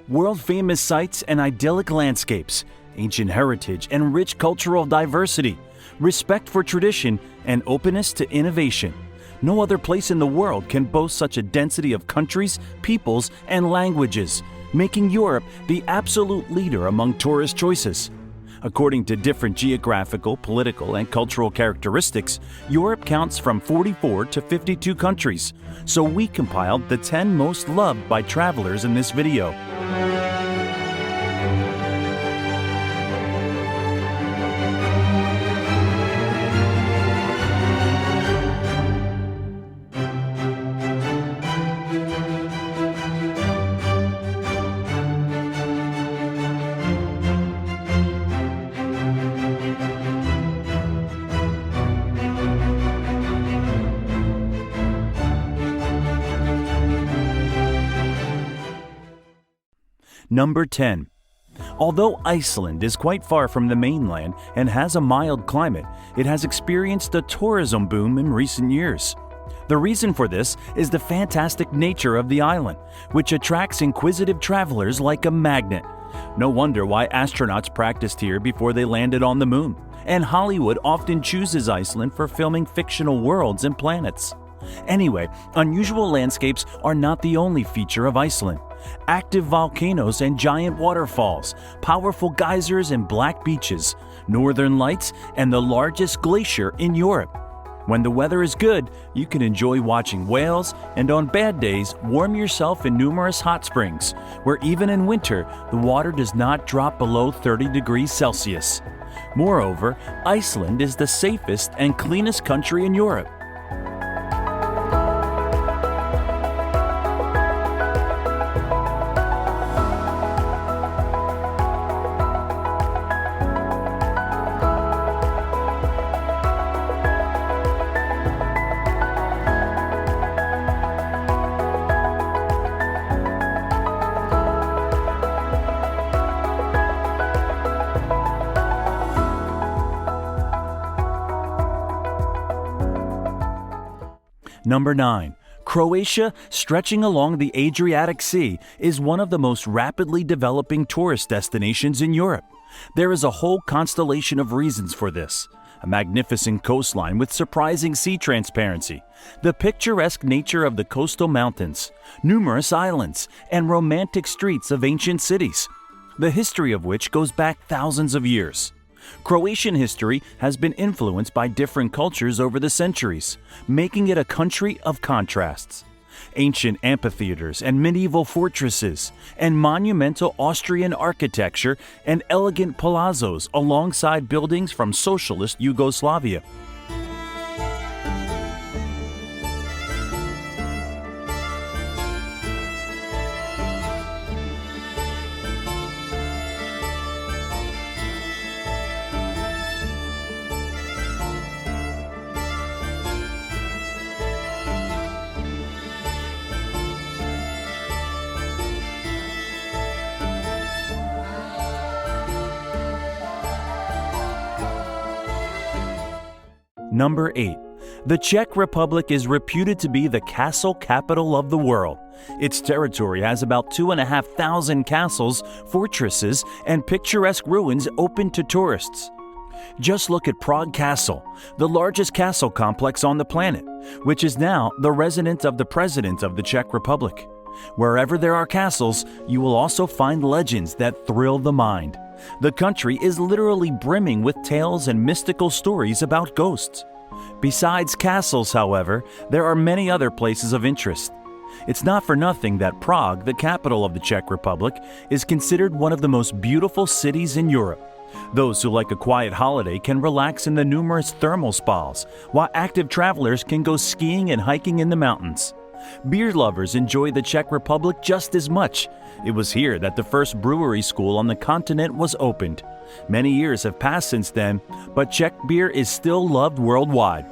world-famous sites and idyllic landscapes, ancient heritage and rich cultural diversity, respect for tradition, and openness to innovation. No other place in the world can boast such a density of countries, peoples, and languages, making Europe the absolute leader among tourist choices. According to different geographical, political, and cultural characteristics, Europe counts from 44 to 52 countries, so we compiled the 10 most loved by travelers in this video. Number 10. Although Iceland is quite far from the mainland and has a mild climate, it has experienced a tourism boom in recent years. The reason for this is the fantastic nature of the island, which attracts inquisitive travelers like a magnet. No wonder why astronauts practiced here before they landed on the moon, and Hollywood often chooses Iceland for filming fictional worlds and planets. Anyway, unusual landscapes are not the only feature of Iceland. Active volcanoes and giant waterfalls, powerful geysers and black beaches, northern lights, and the largest glacier in Europe. When the weather is good, you can enjoy watching whales, and on bad days, warm yourself in numerous hot springs, where even in winter, the water does not drop below 30 degrees Celsius. Moreover, Iceland is the safest and cleanest country in Europe. Number 9. Croatia, stretching along the Adriatic Sea, is one of the most rapidly developing tourist destinations in Europe. There is a whole constellation of reasons for this. A magnificent coastline with surprising sea transparency, the picturesque nature of the coastal mountains, numerous islands, and romantic streets of ancient cities, the history of which goes back thousands of years. Croatian history has been influenced by different cultures over the centuries, making it a country of contrasts. Ancient amphitheaters and medieval fortresses, and monumental Austrian architecture and elegant palazzos alongside buildings from socialist Yugoslavia. Number 8. The Czech Republic is reputed to be the castle capital of the world. Its territory has about 2,500 castles, fortresses, and picturesque ruins open to tourists. Just look at Prague Castle, the largest castle complex on the planet, which is now the residence of the President of the Czech Republic. Wherever there are castles, you will also find legends that thrill the mind. The country is literally brimming with tales and mystical stories about ghosts. Besides castles, however, there are many other places of interest. It's not for nothing that Prague, the capital of the Czech Republic, is considered one of the most beautiful cities in Europe. Those who like a quiet holiday can relax in the numerous thermal spas, while active travelers can go skiing and hiking in the mountains. Beer lovers enjoy the Czech Republic just as much. It was here that the first brewery school on the continent was opened. Many years have passed since then, but Czech beer is still loved worldwide.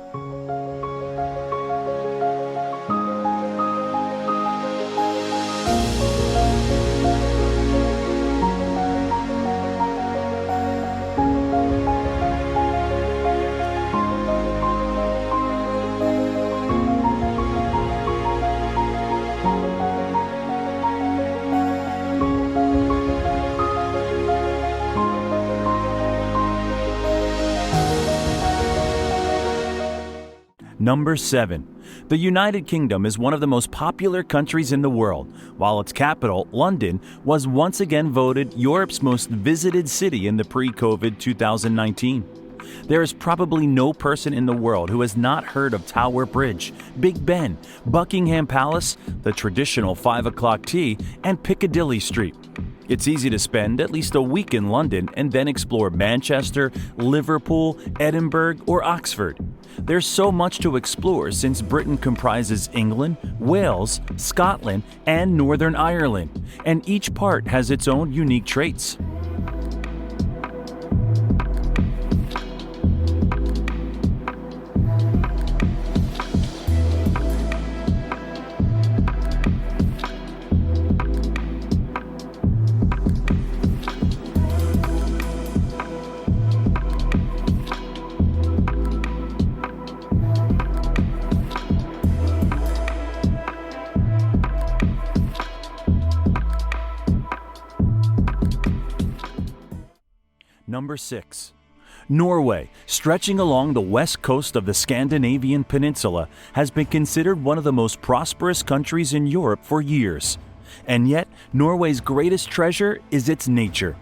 Number 7. The United Kingdom is one of the most popular countries in the world, while its capital, London, was once again voted Europe's most visited city in the pre-COVID 2019. There is probably no person in the world who has not heard of Tower Bridge, Big Ben, Buckingham Palace, the traditional 5 o'clock tea, and Piccadilly Street. It's easy to spend at least a week in London and then explore Manchester, Liverpool, Edinburgh, or Oxford. There's so much to explore since Britain comprises England, Wales, Scotland, and Northern Ireland, and each part has its own unique traits. Number 6. Norway, stretching along the west coast of the Scandinavian peninsula, has been considered one of the most prosperous countries in Europe for years. And yet, Norway's greatest treasure is its nature.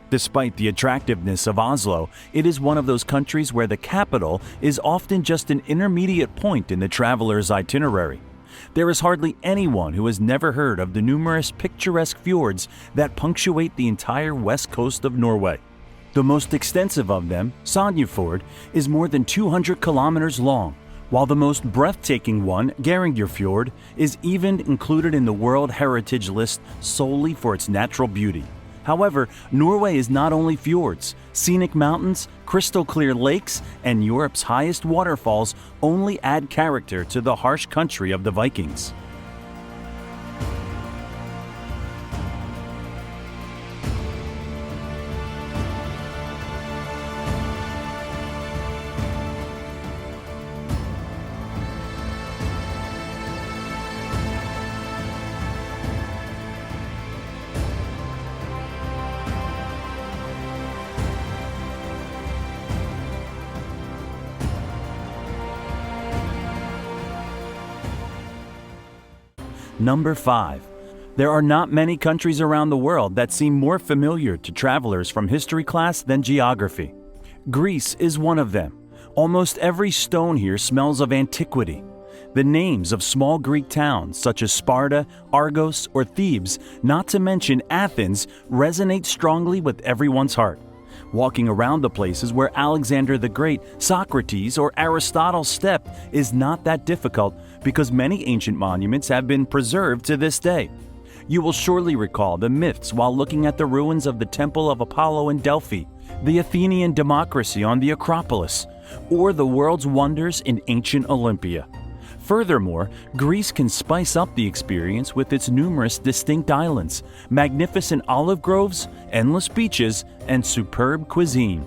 Despite the attractiveness of Oslo, it is one of those countries where the capital is often just an intermediate point in the traveler's itinerary. There is hardly anyone who has never heard of the numerous picturesque fjords that punctuate the entire west coast of Norway. The most extensive of them, Sognefjord, is more than 200 kilometers long, while the most breathtaking one, Geirangfjord, is even included in the World Heritage List solely for its natural beauty. However, Norway is not only fjords. Scenic mountains, crystal-clear lakes, and Europe's highest waterfalls only add character to the harsh country of the Vikings. Number 5. There are not many countries around the world that seem more familiar to travelers from history class than geography. Greece is one of them. Almost every stone here smells of antiquity. The names of small Greek towns such as Sparta, Argos, or Thebes, not to mention Athens, resonate strongly with everyone's heart. Walking around the places where Alexander the Great, Socrates, or Aristotle stepped is not that difficult because many ancient monuments have been preserved to this day. You will surely recall the myths while looking at the ruins of the Temple of Apollo in Delphi, the Athenian democracy on the Acropolis, or the world's wonders in ancient Olympia. Furthermore, Greece can spice up the experience with its numerous distinct islands, magnificent olive groves, endless beaches, and superb cuisine.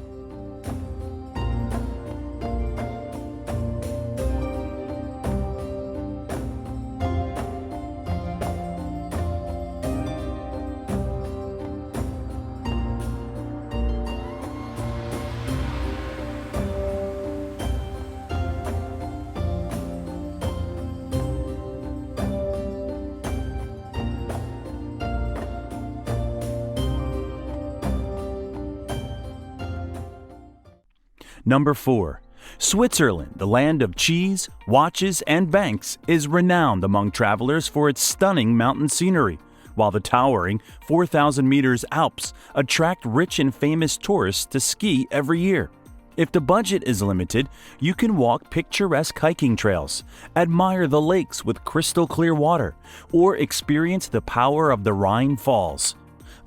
Number 4. Switzerland, the land of cheese, watches, and banks, is renowned among travelers for its stunning mountain scenery, while the towering 4,000 meters Alps attract rich and famous tourists to ski every year. If the budget is limited, you can walk picturesque hiking trails, admire the lakes with crystal clear water, or experience the power of the Rhine Falls.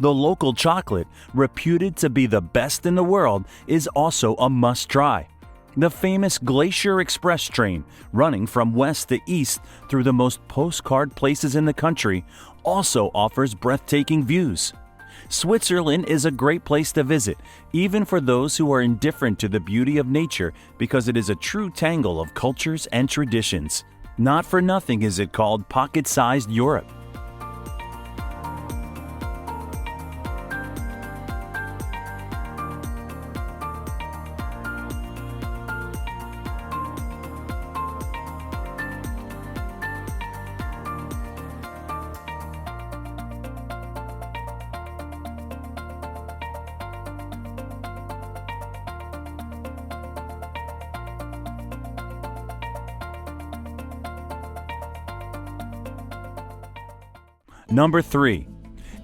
The local chocolate, reputed to be the best in the world, is also a must-try. The famous Glacier Express train, running from west to east through the most postcard places in the country, also offers breathtaking views. Switzerland is a great place to visit, even for those who are indifferent to the beauty of nature, because it is a true tangle of cultures and traditions. Not for nothing is it called pocket-sized Europe. Number 3.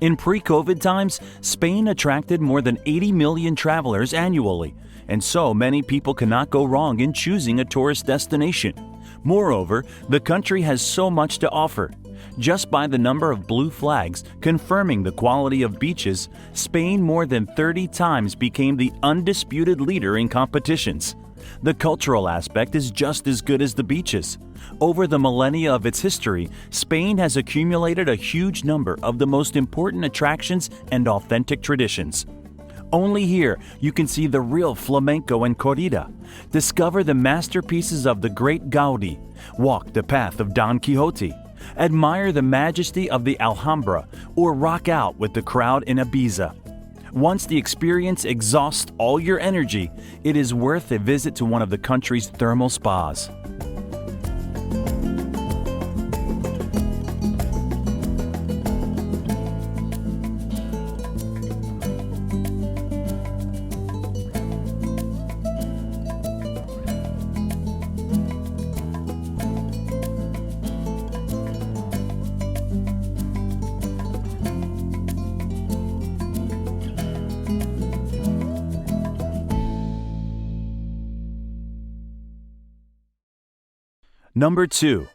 In pre-COVID times, Spain attracted more than 80 million travelers annually, and so many people cannot go wrong in choosing a tourist destination. Moreover, the country has so much to offer. Just by the number of blue flags confirming the quality of beaches, Spain more than 30 times became the undisputed leader in competitions. The cultural aspect is just as good as the beaches. Over the millennia of its history, Spain has accumulated a huge number of the most important attractions and authentic traditions. Only here you can see the real flamenco and corrida, discover the masterpieces of the great Gaudi, walk the path of Don Quixote, admire the majesty of the Alhambra, or rock out with the crowd in Ibiza. Once the experience exhausts all your energy, it is worth a visit to one of the country's thermal spas. Number 2.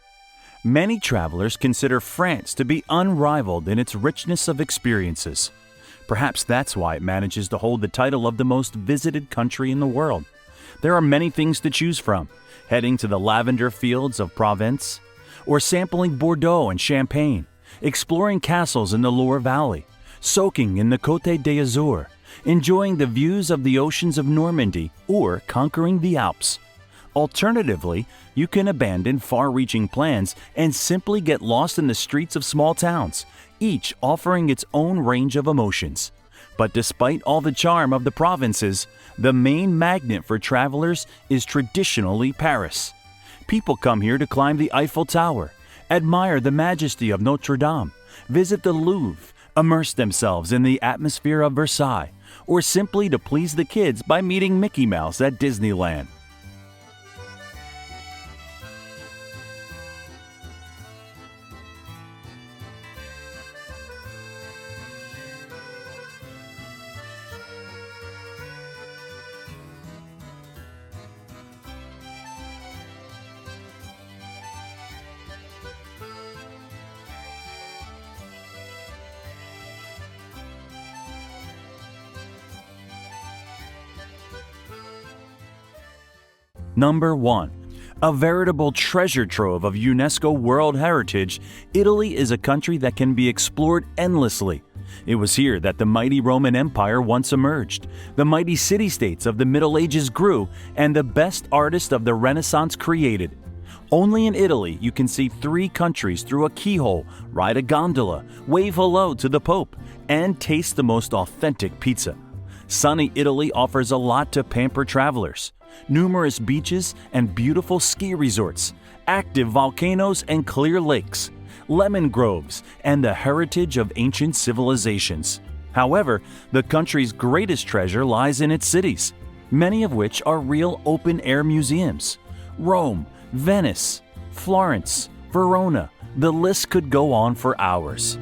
Many travelers consider France to be unrivaled in its richness of experiences. Perhaps that's why it manages to hold the title of the most visited country in the world. There are many things to choose from, heading to the lavender fields of Provence, or sampling Bordeaux and Champagne, exploring castles in the Loire Valley, soaking in the Côte d'Azur, enjoying the views of the oceans of Normandy, or conquering the Alps. Alternatively, you can abandon far-reaching plans and simply get lost in the streets of small towns, each offering its own range of emotions. But despite all the charm of the provinces, the main magnet for travelers is traditionally Paris. People come here to climb the Eiffel Tower, admire the majesty of Notre Dame, visit the Louvre, immerse themselves in the atmosphere of Versailles, or simply to please the kids by meeting Mickey Mouse at Disneyland. Number 1. A veritable treasure trove of UNESCO World Heritage, Italy is a country that can be explored endlessly. It was here that the mighty Roman Empire once emerged, the mighty city-states of the Middle Ages grew, and the best artists of the Renaissance created. Only in Italy you can see 3 countries through a keyhole, ride a gondola, wave hello to the Pope, and taste the most authentic pizza. Sunny Italy offers a lot to pamper travelers. Numerous beaches and beautiful ski resorts, active volcanoes and clear lakes, lemon groves, and the heritage of ancient civilizations. However, the country's greatest treasure lies in its cities, many of which are real open-air museums. Rome, Venice, Florence, Verona, the list could go on for hours.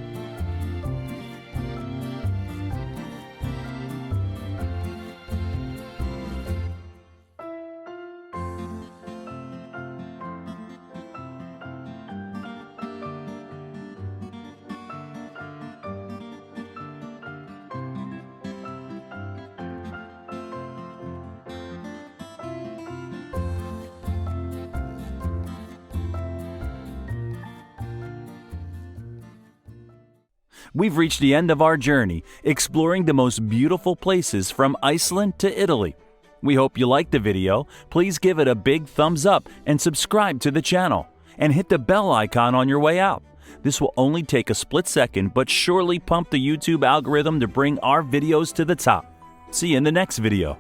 We've reached the end of our journey, exploring the most beautiful places from Iceland to Italy. We hope you liked the video. Please give it a big thumbs up and subscribe to the channel. And hit the bell icon on your way out. This will only take a split second, but surely pump the YouTube algorithm to bring our videos to the top. See you in the next video.